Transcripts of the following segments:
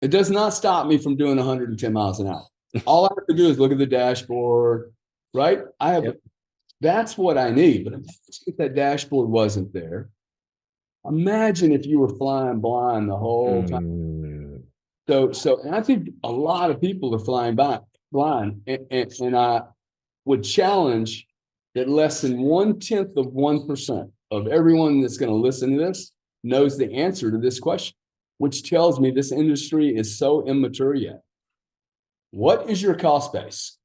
It does not stop me from doing 110 miles an hour. All I have to do is look at the dashboard, right? Yep. That's what I need. But if that dashboard wasn't there, imagine if you were flying blind the whole time. Mm. And I think a lot of people are flying blind, and I would challenge that less than 0.1% of everyone that's going to listen to this knows the answer to this question, which tells me this industry is so immature yet. What is your cost base?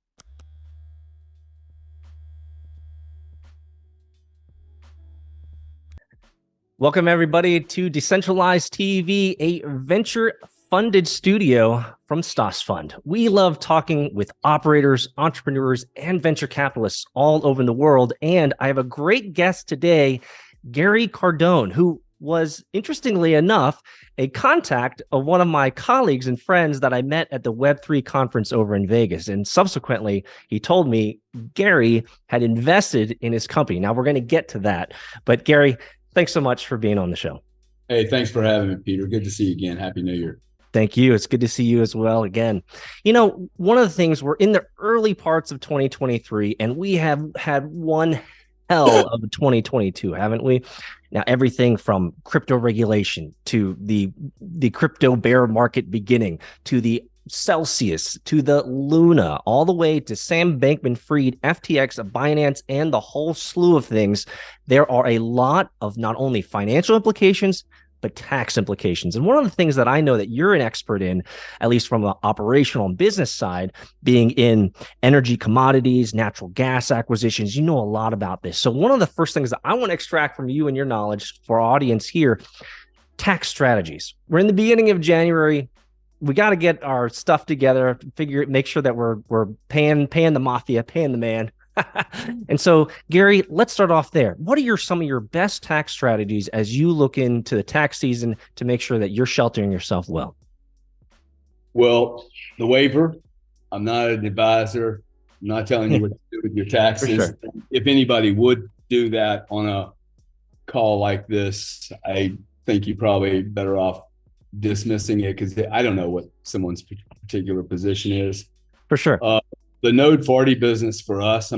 Welcome, everybody, to Decentralized TV, a venture-funded studio from Stoss Fund. We love talking with operators, entrepreneurs, and venture capitalists all over the world. And I have a great guest today, Gary Cardone, who was, interestingly enough, a contact of one of my colleagues and friends that I met at the Web3 conference over in Vegas. And subsequently, he told me Gary had invested in his company. Now, we're going to get to that. But Gary, thanks so much for being on the show. Hey, thanks for having me, Peter. Good to see you again. Happy New Year. Thank you. It's good to see you as well again. You know, one of the things, we're in the early parts of 2023, and we have had one hell of a 2022, haven't we? Now, everything from crypto regulation to the crypto bear market beginning to the Celsius to the Luna, all the way to Sam Bankman-Fried, FTX, Binance, and the whole slew of things. There are a lot of not only financial implications, but tax implications. And one of the things that I know that you're an expert in, at least from an operational and business side, being in energy commodities, natural gas acquisitions, you know a lot about this. So one of the first things that I want to extract from you and your knowledge for our audience here, tax strategies. We're in the beginning of January. We got to get our stuff together, make sure that we're paying the mafia, paying the man. And so, Gary, let's start off there. What are some of your best tax strategies as you look into the tax season to make sure that you're sheltering yourself well? Well, the waiver, I'm not an advisor. I'm not telling you what to do with your taxes. Sure. If anybody would do that on a call like this, I think you're probably better off dismissing it because I don't know what someone's particular position is. For sure. The Node 40 business for us,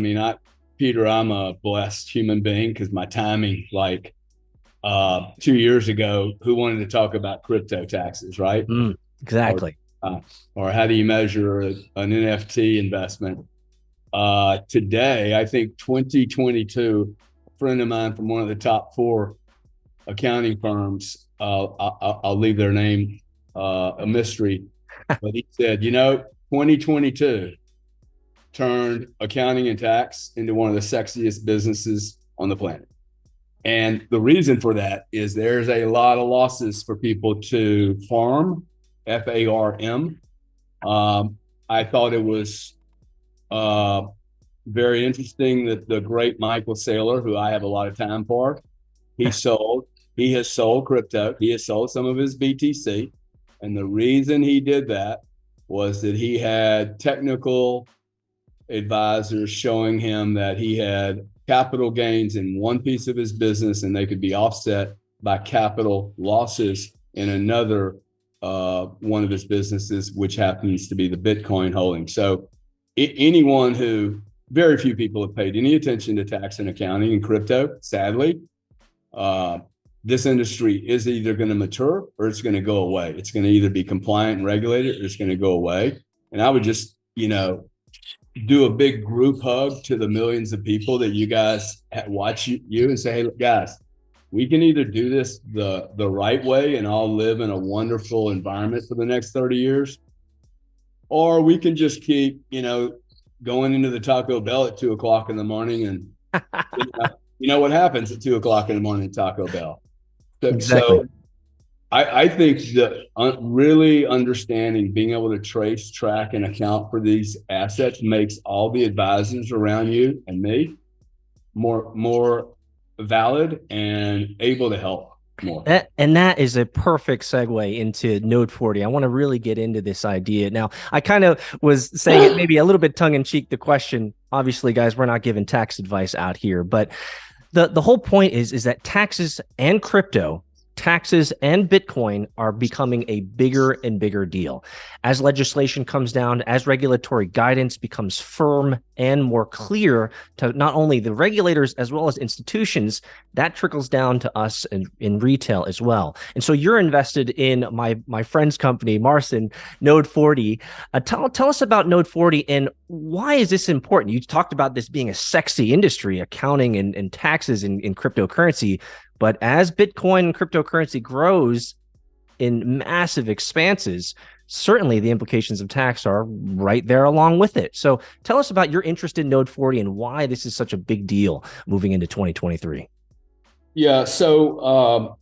Peter, I'm a blessed human being because my timing, 2 years ago, who wanted to talk about crypto taxes, right? Exactly. Or how do you measure an NFT investment? Today, I think 2022, a friend of mine from one of the top 4 accounting firms, I'll leave their name a mystery, but he said, 2022 turned accounting and tax into one of the sexiest businesses on the planet. And the reason for that is there's a lot of losses for people to farm, F-A-R-M. I thought it was very interesting that the great Michael Saylor, who I have a lot of time for, he has sold crypto. He has sold some of his BTC. And the reason he did that was that he had technical advisors showing him that he had capital gains in one piece of his business and they could be offset by capital losses in another one of his businesses, which happens to be the Bitcoin holding. So very few people have paid any attention to tax and accounting and crypto, sadly. This industry is either going to mature or it's going to go away. It's going to either be compliant and regulated or it's going to go away. And I would just, do a big group hug to the millions of people that you guys watch you and say, hey, look, guys, we can either do this the right way and all live in a wonderful environment for the next 30 years, or we can just keep, going into the Taco Bell at 2:00 in the morning and you know what happens at 2:00 in the morning at Taco Bell. Exactly. So I think that really understanding, being able to trace, track, and account for these assets makes all the advisors around you and me more valid and able to help more. That is a perfect segue into Node 40. I want to really get into this idea. Now, I kind of was saying it maybe a little bit tongue-in-cheek, the question. Obviously, guys, we're not giving tax advice out here, but the whole point is that taxes and crypto taxes and Bitcoin are becoming a bigger and bigger deal. As legislation comes down, as regulatory guidance becomes firm and more clear to not only the regulators as well as institutions, that trickles down to us in retail as well. And so you're invested in my friend's company, Marcin, Node 40. Tell us about Node 40 and why is this important? You talked about this being a sexy industry, accounting and taxes in cryptocurrency. But as Bitcoin and cryptocurrency grows in massive expanses, certainly the implications of tax are right there along with it. So tell us about your interest in Node 40 and why this is such a big deal moving into 2023. Yeah. So,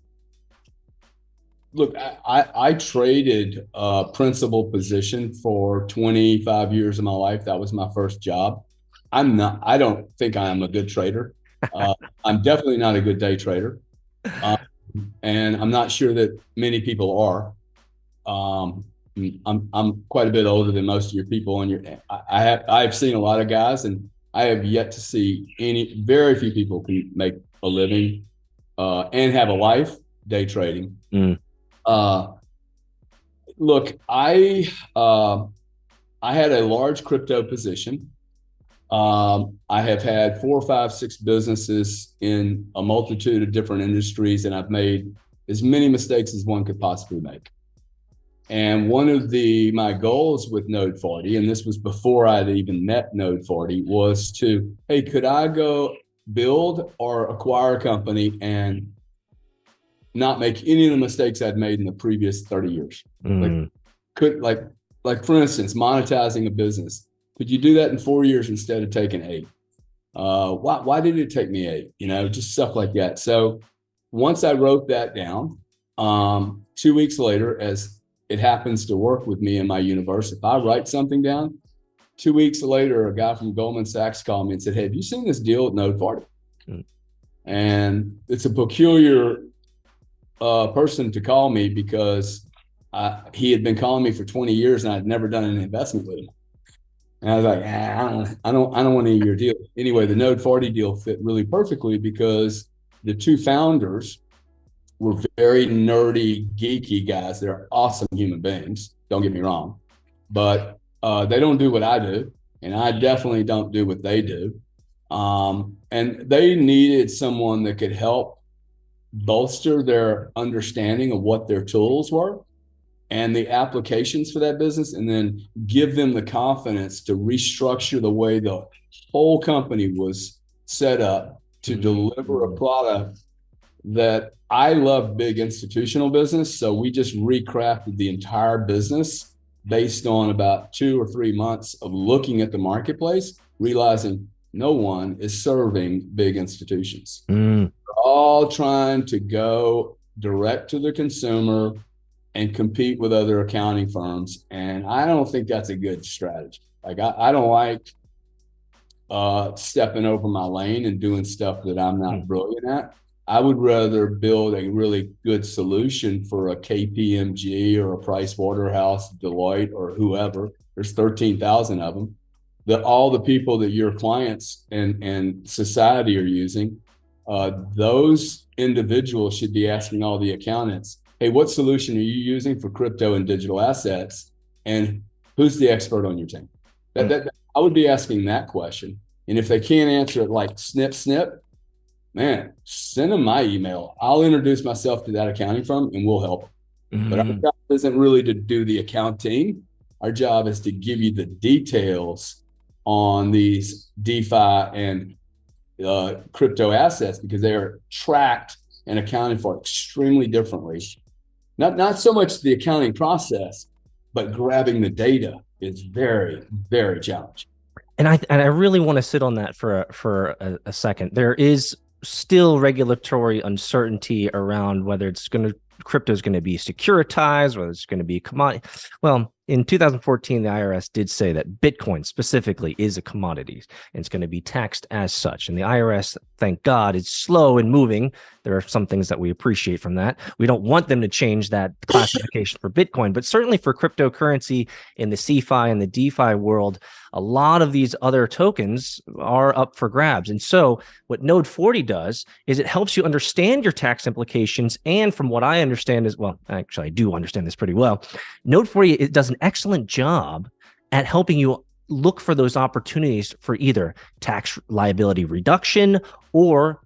look, I traded a principal position for 25 years of my life. That was my first job. I don't think I am a good trader. I'm definitely not a good day trader. And I'm not sure that many people are. I'm quite a bit older than most of your people, and I've seen a lot of guys, and I have yet to see very few people can make a living and have a life day trading. Look, I had a large crypto position. I have had 4, 5, 6 businesses in a multitude of different industries, and I've made as many mistakes as one could possibly make. And one of my goals with Node 40, and this was before I'd even met Node 40, was hey, could I go build or acquire a company and not make any of the mistakes I'd made in the previous 30 years? Like for instance, monetizing a business. Could you do that in 4 years instead of taking 8? Why did it take me 8? Just stuff like that. So once I wrote that down, 2 weeks later, as it happens to work with me in my universe, if I write something down, 2 weeks later, a guy from Goldman Sachs called me and said, "Hey, have you seen this deal at Node 40?" And it's a peculiar person to call me because he had been calling me for 20 years and I'd never done an investment with him. And I was like, I don't want any of your deal. Anyway, the Node 40 deal fit really perfectly because the two founders were very nerdy, geeky guys. They're awesome human beings. Don't get me wrong, but they don't do what I do, and I definitely don't do what they do. And they needed someone that could help bolster their understanding of what their tools were and the applications for that business, and then give them the confidence to restructure the way the whole company was set up to deliver a product that I love. Big institutional business. So we just recrafted the entire business based on about 2 or 3 months of looking at the marketplace, realizing no one is serving big institutions. They're all trying to go direct to the consumer and compete with other accounting firms. And I don't think that's a good strategy. Like I don't like stepping over my lane and doing stuff that I'm not brilliant at. I would rather build a really good solution for a KPMG or a Price Waterhouse, Deloitte, or whoever. There's 13,000 of them. All the people that your clients and society are using, those individuals should be asking all the accountants, "Hey, what solution are you using for crypto and digital assets? And who's the expert on your team?" I would be asking that question. And if they can't answer it like snip, snip, man, send them my email. I'll introduce myself to that accounting firm and we'll help them. But our job isn't really to do the accounting. Our job is to give you the details on these DeFi and crypto assets, because they are tracked and accounted for extremely differently. Not so much the accounting process, but grabbing the data is very, very challenging. And I really want to sit on that for a second. There is still regulatory uncertainty around whether crypto is going to be securitized, whether it's going to be commodity. Well, in 2014, the IRS did say that Bitcoin specifically is a commodity and it's going to be taxed as such. And the IRS thank God, is slow in moving. There are some things that we appreciate from that. We don't want them to change that classification for Bitcoin, but certainly for cryptocurrency in the CeFi and the DeFi world, a lot of these other tokens are up for grabs. And so what Node 40 does is it helps you understand your tax implications. And from what I understand is, well, actually, I do understand this pretty well. Node 40, it does an excellent job at helping you look for those opportunities for either tax liability reduction or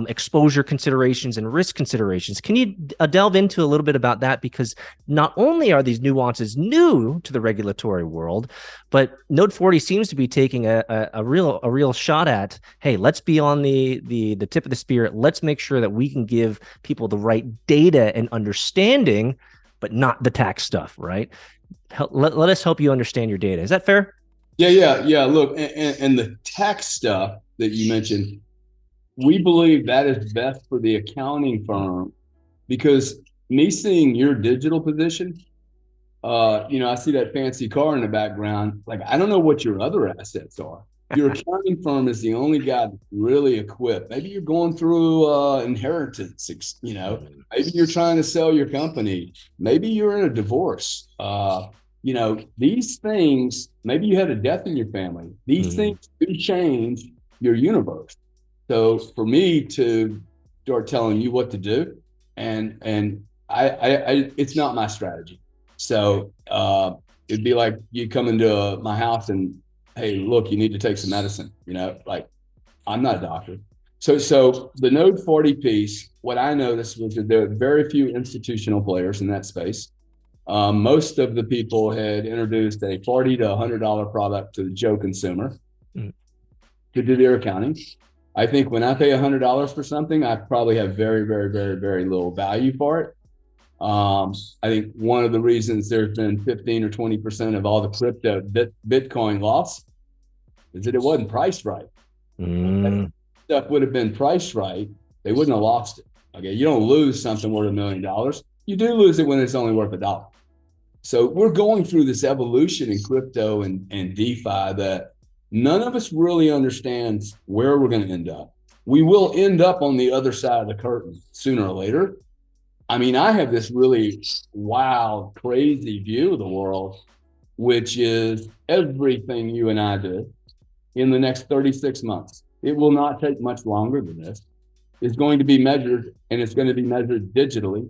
exposure considerations and risk considerations. Can you delve into a little bit about that? Because not only are these nuances new to the regulatory world, but Node 40 seems to be taking a real shot at, hey, let's be on the tip of the spear. Let's make sure that we can give people the right data and understanding, but not the tax stuff, right? Let us help you understand your data. Is that fair? Yeah. Look, and the tax stuff that you mentioned, we believe that is best for the accounting firm, because me seeing your digital position, I see that fancy car in the background. Like, I don't know what your other assets are. Your accounting firm is the only guy that's really equipped. Maybe you're going through inheritance, maybe you're trying to sell your company. Maybe you're in a divorce. These things, maybe you had a death in your family. These things do change your universe. So for me to start telling you what to do, and I it's not my strategy. So it'd be like you come into my house and, hey, look, you need to take some medicine. Like, I'm not a doctor. So the Node 40 piece, what I noticed was that there are very few institutional players in that space. Most of the people had introduced a $40 to $100 product to the Joe consumer to do their accounting. I think when I pay $100 for something, I probably have very, very, very, very little value for it. I think one of the reasons there's been 15 or 20% of all the crypto Bitcoin loss is that it wasn't priced right. If stuff would have been priced right, they wouldn't have lost it. Okay, you don't lose something worth $1 million. You do lose it when it's only worth $1. So we're going through this evolution in crypto and DeFi that none of us really understands where we're going to end up. We will end up on the other side of the curtain sooner or later. I mean, I have this really wild, crazy view of the world, which is everything you and I do in the next 36 months. It will not take much longer than this. It's going to be measured, and it's going to be measured digitally,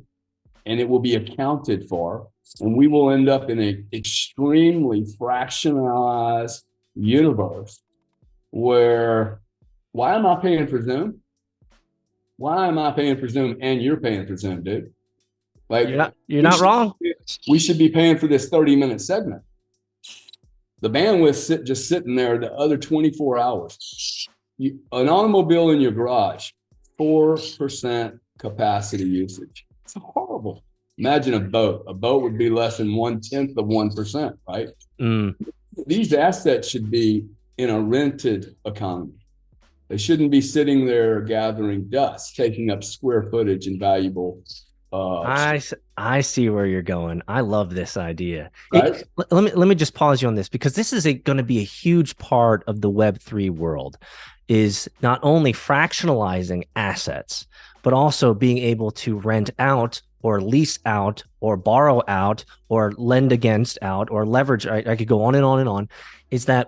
and it will be accounted for. And we will end up in an extremely fractionalized universe where, why am I paying for Zoom? Why am I paying for Zoom and you're paying for Zoom, dude? Like, you're not wrong. We should be paying for this 30-minute segment. The bandwidth just sitting there the other 24 hours. An automobile in your garage, 4% capacity usage. It's horrible. Imagine a boat. A boat would be less than 1/10 of 1%, right? These assets should be in a rented economy. They shouldn't be sitting there gathering dust, taking up square footage and valuable. I see where you're going. I love this idea. Right? Let me just pause you on this, because this is going to be a huge part of the Web3 world, is not only fractionalizing assets, but also being able to rent out or lease out or borrow out or lend against out or leverage. I could go on and on and on. Is that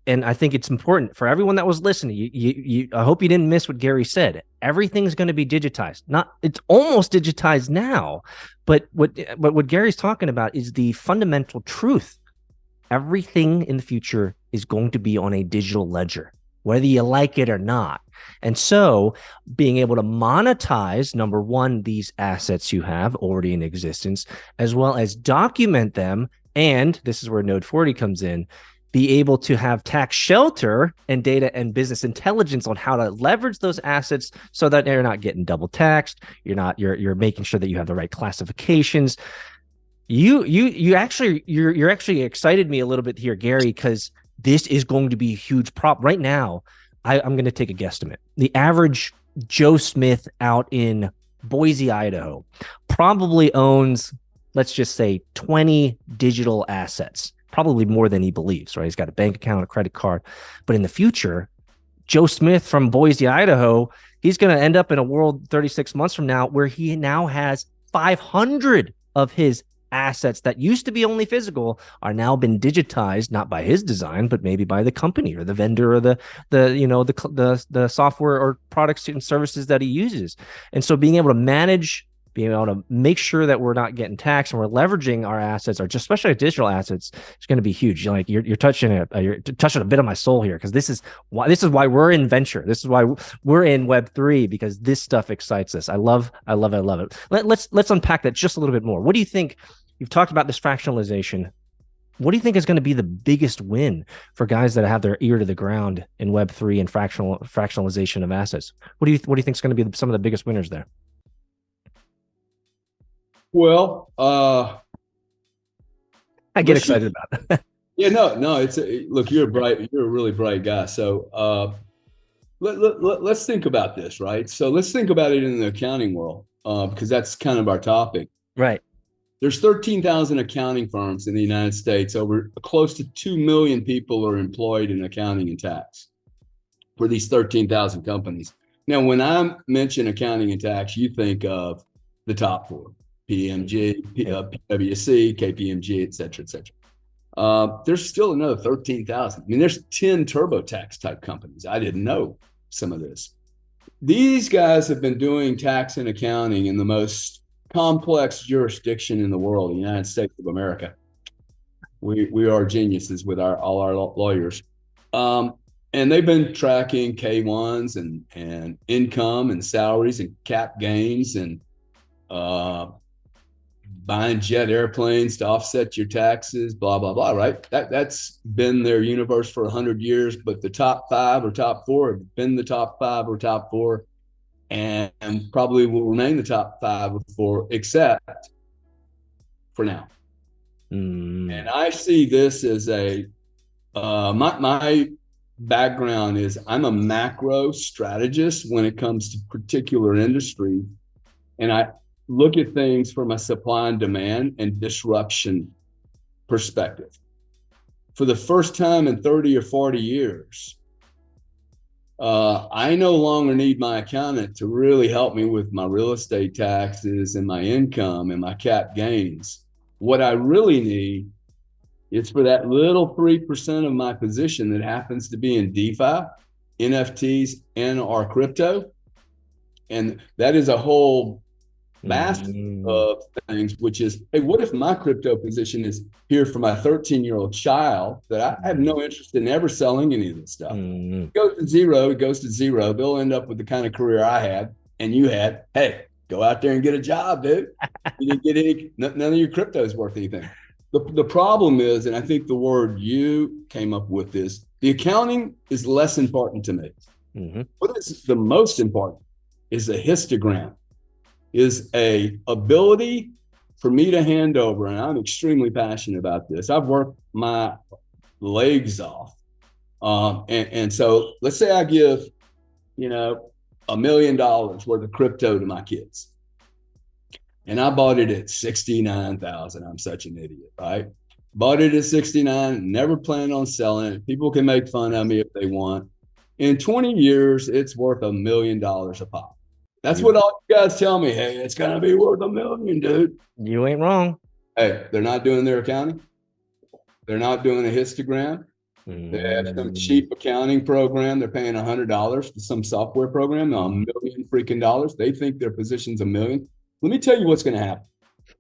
and I think it's important for everyone that was listening. I hope you didn't miss what Gary said. Everything's going to be digitized. It's almost digitized now, but what Gary's talking about is the fundamental truth. Everything in the future is going to be on a digital ledger, whether you like it or not. And so being able to monetize, number one, these assets you have already in existence, as well as document them. And this is where Node 40 comes in, be able to have tax shelter and data and business intelligence on how to leverage those assets so that you're not getting double taxed. You're making sure that you have the right classifications. You're actually excited me a little bit here, Gary, because this is going to be a huge prop right now. I'm going to take a guesstimate. The average Joe Smith out in Boise, Idaho, probably owns, let's just say, 20 digital assets, probably more than he believes, right? He's got a bank account, a credit card. But in the future, Joe Smith from Boise, Idaho, he's going to end up in a world 36 months from now where he now has 500 of his assets that used to be only physical are now been digitized, not by his design, but maybe by the company or the vendor or the software or products and services that he uses. And so being able to manage, being able to make sure that we're not getting taxed and we're leveraging our assets, or just especially digital assets, is going to be huge. You're touching a bit of my soul here, because this is why we're in venture. This is why we're in Web3, because this stuff excites us. I love it. Let's unpack that just a little bit more. What do you think? You've talked about this fractionalization. What do you think is going to be the biggest win for guys that have their ear to the ground in Web3 and fractionalization of assets? What do you think is going to be some of the biggest winners there? Well, I get excited about it. Yeah, no, look, you're a really bright guy. So let's think about this, right? So let's think about it in the accounting world, because that's kind of our topic. Right. There's 13,000 accounting firms in the United States. Over close to 2 million people are employed in accounting and tax for these 13,000 companies. Now, when I mention accounting and tax, you think of the top four: PMG, PwC, KPMG, et cetera, et cetera. There's still another 13,000. I mean, there's 10 TurboTax type companies. I didn't know some of this. These guys have been doing tax and accounting in the most complex jurisdiction in the world, the United States of America. We are geniuses with all our lawyers. And they've been tracking K1s and income and salaries and cap gains and buying jet airplanes to offset your taxes, blah, blah, blah, right? That's been their universe for 100 years, but the top five or top four have been the top five or top four, and probably will remain the top five or four, except for now. And I see this as my background is I'm a macro strategist when it comes to particular industry. And I look at things from a supply and demand and disruption perspective. For the first time in 30 or 40 years, I no longer need my accountant to really help me with my real estate taxes and my income and my cap gains. What I really need is for that little 3% of my position that happens to be in DeFi, NFTs, and or crypto. And that is a whole basket of things, which is, hey, what if my crypto position is here for my 13-year-old child that I have no interest in ever selling any of this stuff? It goes to zero. They'll end up with the kind of career I had and you had. Hey, go out there and get a job, dude. You didn't get any, none of your crypto is worth anything. The problem is, and I think the word you came up with is, the accounting is less important to me. What is the most important is a histogram, is a ability for me to hand over, and I'm extremely passionate about this. I've worked my legs off. And so let's say I give, $1 million worth of crypto to my kids. And I bought it at 69,000. I'm such an idiot, right? Bought it at 69, never planned on selling it. People can make fun of me if they want. In 20 years, it's worth $1 million a pop. That's what all you guys tell me. Hey, it's going to be worth $1 million, dude. You ain't wrong. Hey, they're not doing their accounting. They're not doing a histogram. They have some cheap accounting program. They're paying $100 for some software program, $1 million freaking dollars. They think their position's $1 million. Let me tell you what's going to happen.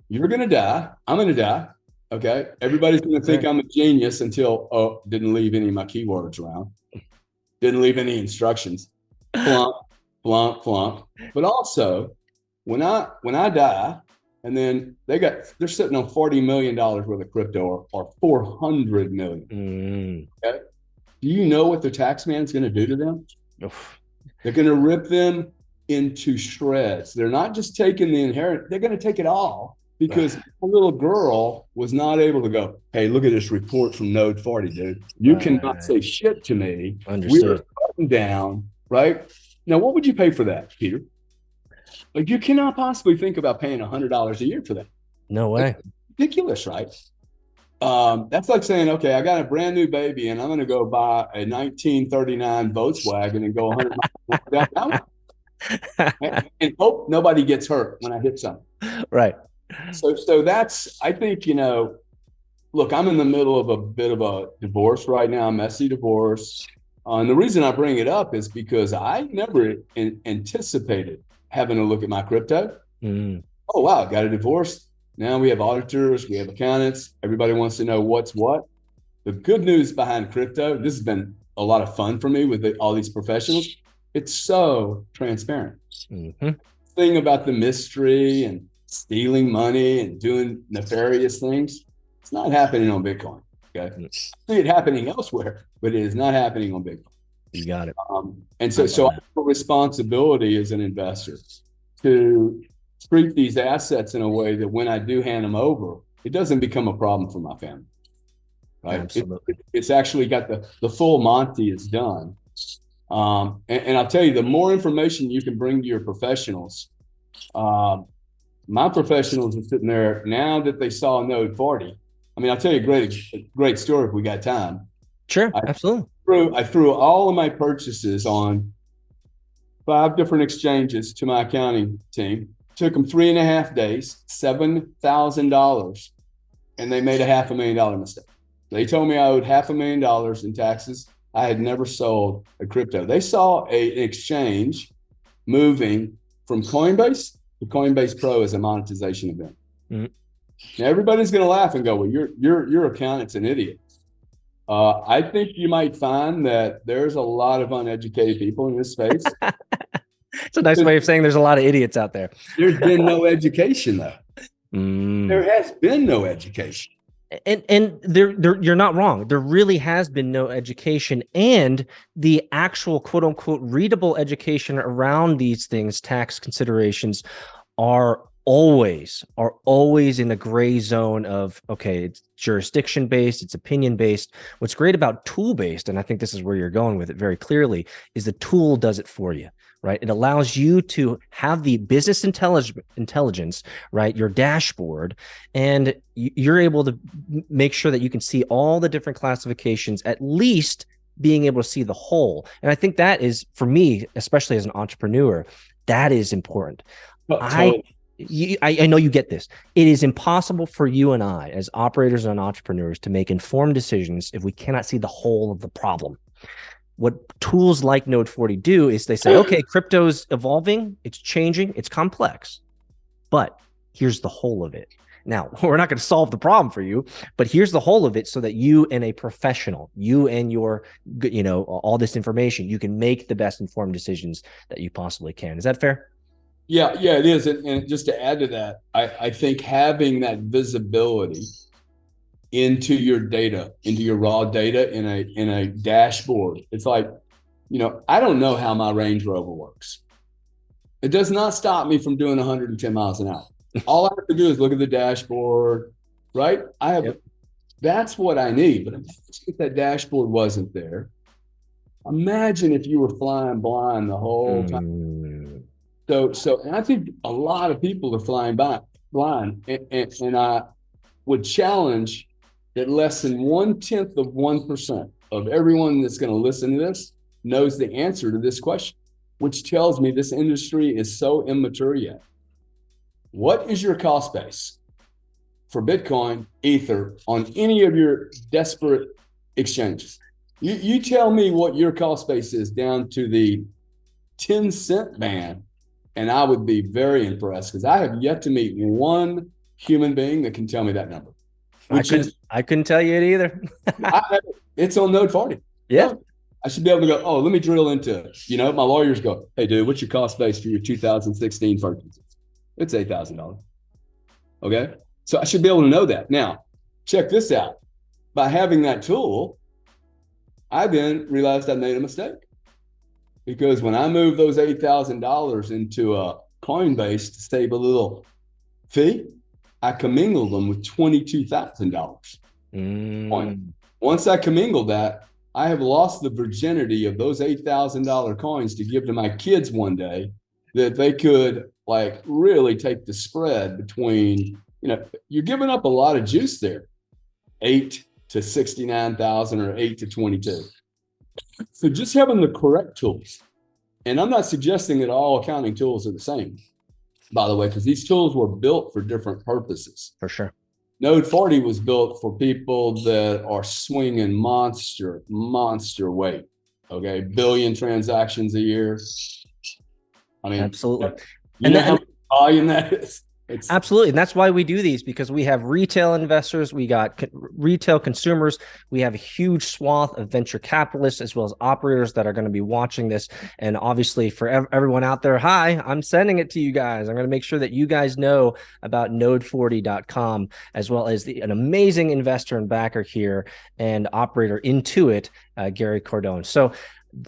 You're going to die. I'm going to die. Okay. Everybody's going to think I'm a genius until, didn't leave any of my keywords around. Didn't leave any instructions. Flunk, flunk, flunk. But also, when I die, and then they're sitting on $40 million worth of crypto, or 400 million. Okay. Do you know what the tax man's going to do to them? They're going to rip them into shreds. They're not just taking the inheritance, they're going to take it all, because a little girl was not able to go, hey, look at this report from Node 40, dude. You cannot say shit to me. Understood. We're cutting down, right? Now, what would you pay for that, Peter? Like, you cannot possibly think about paying $100 a year for that. No way. It's ridiculous, right? That's like saying, okay, I got a brand new baby and I'm going to go buy a 1939 Volkswagen and go 100 miles down the and hope nobody gets hurt when I hit something. Right. So that's, I think, look, I'm in the middle of a bit of a divorce right now, a messy divorce. And the reason I bring it up is because I never anticipated having to look at my crypto. Mm. Oh, wow, got a divorce. Now we have auditors, we have accountants. Everybody wants to know what's what. The good news behind crypto, this has been a lot of fun for me with all these professionals. It's so transparent. Mm-hmm. Thing about the mystery and stealing money and doing nefarious things, it's not happening on Bitcoin. Okay. I see it happening elsewhere, but it is not happening on Bitcoin. You got it. And so I have a responsibility as an investor to treat these assets in a way that when I do hand them over, it doesn't become a problem for my family. Right. Absolutely. It's actually got the full Monty is done. And I'll tell you, the more information you can bring to your professionals, my professionals are sitting there now that they saw Node 40. I mean, I'll tell you a great story if we got time. Sure, absolutely. I threw all of my purchases on 5 different exchanges to my accounting team. Took them 3.5 days, $7,000, and they made a $500,000 mistake. They told me I owed $500,000 in taxes. I had never sold a crypto. They saw an exchange moving from Coinbase to Coinbase Pro as a monetization event. Mm-hmm. Now everybody's going to laugh and go, "Well, your accountant's an idiot." I think you might find that there's a lot of uneducated people in this space. It's a nice way of saying there's a lot of idiots out there. There's been no education, though. There has been no education. And you're not wrong. There really has been no education, and the actual quote unquote readable education around these things, tax considerations, are always in the gray zone of, okay, it's jurisdiction based, it's opinion based. What's great about tool based, and I think this is where you're going with it very clearly, is the tool does it for you. Right. It allows you to have the business intelligence, right? Your dashboard, and you're able to make sure that you can see all the different classifications, at least being able to see the whole. And I think that is, for me, especially as an entrepreneur, that is important. I know you get this. It is impossible for you and I, as operators and entrepreneurs, to make informed decisions if we cannot see the whole of the problem. What tools like Node 40 do is they say, okay, crypto's evolving, it's changing, it's complex, but here's the whole of it. Now, we're not going to solve the problem for you, but here's the whole of it so that you and a professional, you and your, all this information, you can make the best informed decisions that you possibly can. Is that fair? Yeah, it is. And just to add to that, I think having that visibility into your data, into your raw data in a dashboard. It's like, I don't know how my Range Rover works. It does not stop me from doing 110 miles an hour. All I have to do is look at the dashboard, right? That's what I need. But if that dashboard wasn't there, imagine if you were flying blind the whole time. So, and I think a lot of people are flying blind, and I would challenge that less than 0.1% of everyone that's going to listen to this knows the answer to this question, which tells me this industry is so immature yet. What is your cost base for Bitcoin, Ether, on any of your desperate exchanges? You tell me what your cost base is down to the 10-cent band, and I would be very impressed, because I have yet to meet one human being that can tell me that number. I couldn't tell you it either. It's on Node 40. Yeah. I should be able to go, oh, let me drill into it. My lawyers go, hey, dude, what's your cost base for your 2016 purchases? It's $8,000. Okay. So I should be able to know that. Now, check this out. By having that tool, I then realized I made a mistake. Because when I moved those $8,000 into a Coinbase to save a little fee, I commingled them with $22,000. Once I commingled that, I have lost the virginity of those $8,000 coins to give to my kids one day, that they could really take the spread between, you're giving up a lot of juice there. 8 to 69,000 or 8 to 22. So just having the correct tools. And I'm not suggesting that all accounting tools are the same, by the way, because these tools were built for different purposes. For sure. Node 40 was built for people that are swinging monster weight. Okay. Billion transactions a year. I mean, absolutely. You know how much volume that is? Absolutely. And that's why we do these, because we have retail investors, we got retail consumers, we have a huge swath of venture capitalists, as well as operators that are going to be watching this. And obviously for everyone out there, hi, I'm sending it to you guys. I'm going to make sure that you guys know about node40.com, as well as an amazing investor and backer here and operator into it, Gary Cardone. So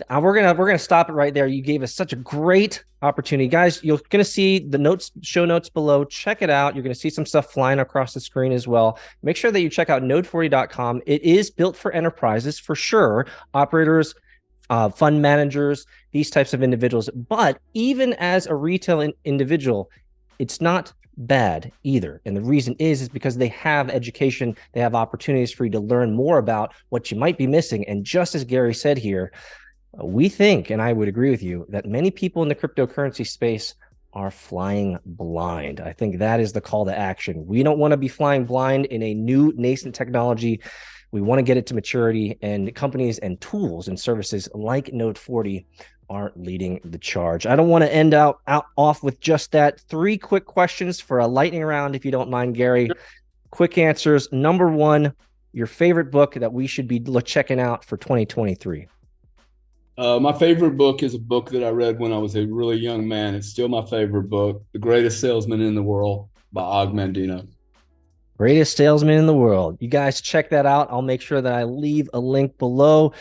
we're gonna stop it right there. You gave us such a great opportunity, guys. You're gonna see the show notes below. Check it out. You're gonna see some stuff flying across the screen as well. Make sure that you check out node40.com. It is built for enterprises for sure, operators, fund managers, these types of individuals. But even as a retail individual, it's not bad either. And the reason is because they have education, they have opportunities for you to learn more about what you might be missing. And just as Gary said here, we think, and I would agree with you, that many people in the cryptocurrency space are flying blind. I think that is the call to action. We don't want to be flying blind in a new nascent technology. We want to get it to maturity, and companies and tools and services like Node 40 aren't leading the charge. I don't want to end off with just that. 3 quick questions for a lightning round, if you don't mind, Gary. Quick answers. Number 1, your favorite book that we should be checking out for 2023. My favorite book is a book that I read when I was a really young man. It's still my favorite book, The Greatest Salesman in the World by Og Mandino. Greatest Salesman in the World. You guys check that out. I'll make sure that I leave a link below.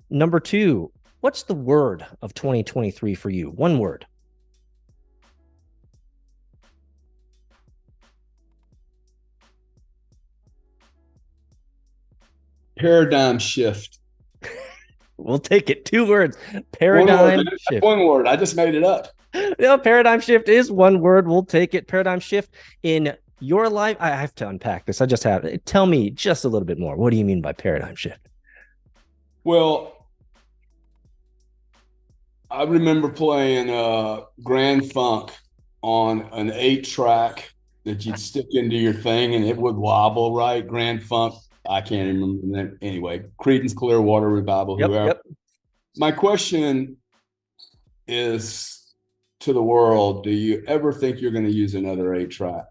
Number 2, what's the word of 2023 for you? One word. Paradigm shift. We'll take it. 2 words. Paradigm shift. One word. I just made it up. No, paradigm shift is one word. We'll take it. Paradigm shift in your life. I have to unpack this. I just have. Tell me just a little bit more. What do you mean by paradigm shift? Well, I remember playing Grand Funk on an 8-track that you'd stick into your thing and it would wobble, right? Grand Funk. I can't remember that. Anyway, Creedence Clearwater Revival, whoever. Yep. My question is to the world, do you ever think you're going to use another 8-track?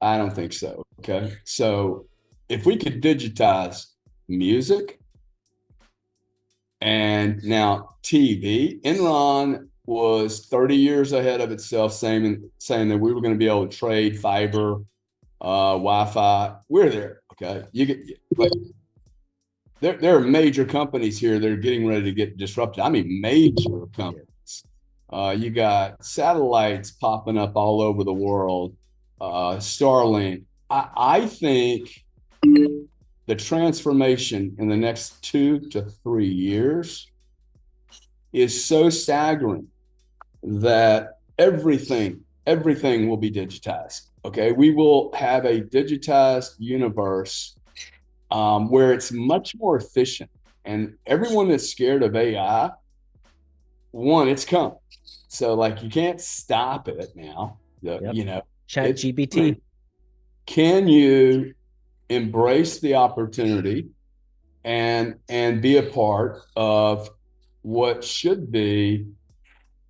I don't think so. Okay. So if we could digitize music and now TV, Enron was 30 years ahead of itself saying that we were going to be able to trade fiber, Wi-Fi. We're there. Okay. You get like there are major companies here that are getting ready to get disrupted. I mean, major companies. You got satellites popping up all over the world. Starlink. I think the transformation in the next 2 to 3 years is so staggering that everything will be digitized. Okay, we will have a digitized universe where it's much more efficient. And everyone that's scared of AI, one, it's coming. So like you can't stop it now. You know, Chat GPT. Can you embrace the opportunity and be a part of what should be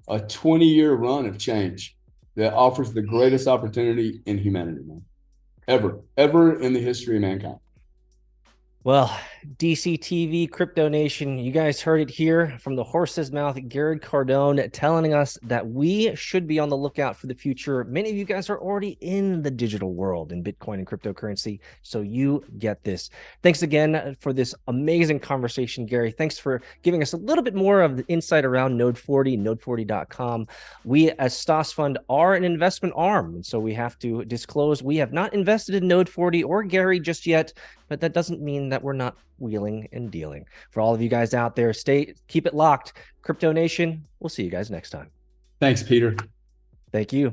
a 20-year run of change that offers the greatest opportunity in humanity, man, ever in the history of mankind? Well, DCTV, Crypto Nation, you guys heard it here from the horse's mouth. Gary Cardone telling us that we should be on the lookout for the future. Many of you guys are already in the digital world in Bitcoin and cryptocurrency, so you get this. Thanks again for this amazing conversation, Gary. Thanks for giving us a little bit more of the insight around Node 40, node40.com. We, as Stoss Fund, are an investment arm, and so we have to disclose we have not invested in Node 40 or Gary just yet, but that doesn't mean that we're not wheeling and dealing. For all of you guys out there, keep it locked. Crypto Nation, we'll see you guys next time. Thanks, Peter. Thank you.